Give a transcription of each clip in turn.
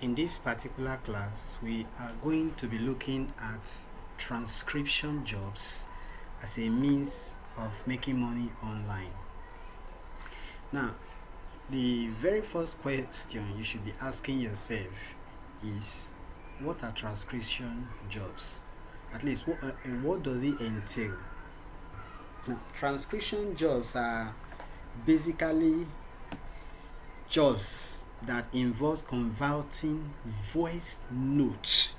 In this particular class, we are going to be looking at transcription jobs as a means of making money online. Now, the very first question you should be asking yourself is, what are transcription jobs? At least, what does it entail? Now, transcription jobs are basically jobs that involves converting voice notes.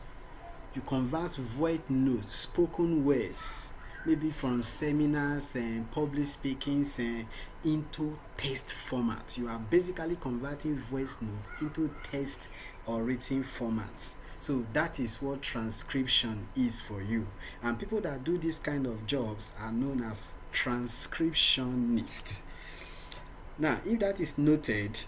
You convert voice notes, spoken words, maybe from seminars and public speakings into text format. You are basically converting voice notes into text or written formats. So that is what transcription is for you. And people that do this kind of jobs are known as transcriptionists. Now, if that is noted,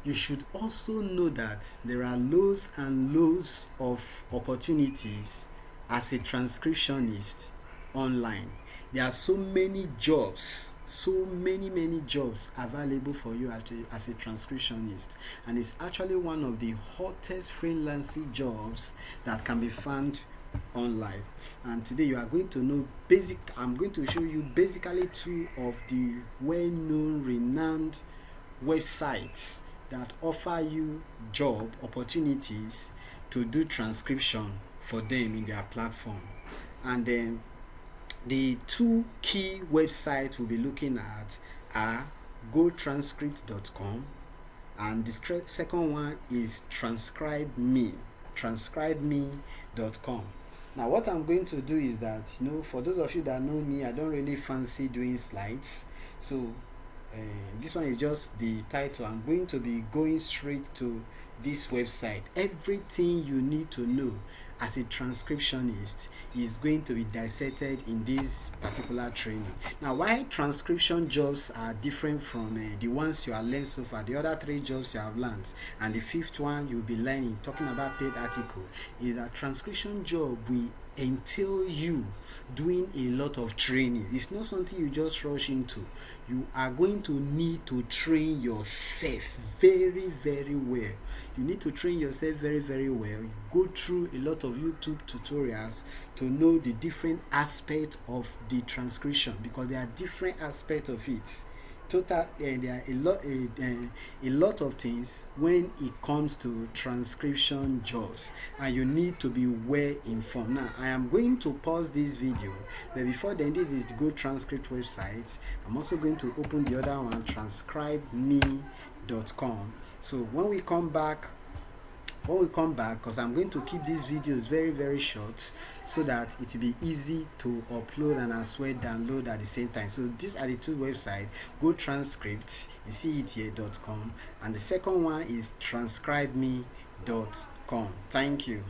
you should also know that there are loads and loads of opportunities as a transcriptionist online. There are so many jobs, so many jobs available for you as a transcriptionist, and it's actually one of the hottest freelancing jobs that can be found online. And today you are going to know I'm going to show you basically two of the well-known, renowned websites that offer you job opportunities to do transcription for them in their platform. And then the two key websites we'll be looking at are gotranscript.com, and the second one is transcribeme.com. Now, what I'm going to do is that, for those of you that know me, I don't really fancy doing slides, so this one is just the title. I'm going to be going straight to this website. Everything you need to know as a transcriptionist is going to be dissected in this particular training. Now, why transcription jobs are different from the ones you have learned so far, the other three jobs you have learned, and the fifth one you'll be learning, talking about paid article, is that transcription job will entail you doing a lot of training. It's not something you just rush into. You are going to need to train yourself very well. You need to train yourself very well. You go through a lot of YouTube tutorials to know the different aspects of the transcription, because there are different aspects of it. There are a lot of things when it comes to transcription jobs, and you need to be well informed. Now, I am going to pause this video, but before then, this is the Go Transcript website. I'm also going to open the other one, transcribeme.com. So when we come back, because I'm going to keep these videos very short so that it will be easy to upload and as well download at the same time. So these are the two websites: Go Transcript, you see it here.com, and the second one is transcribeme.com. Thank you.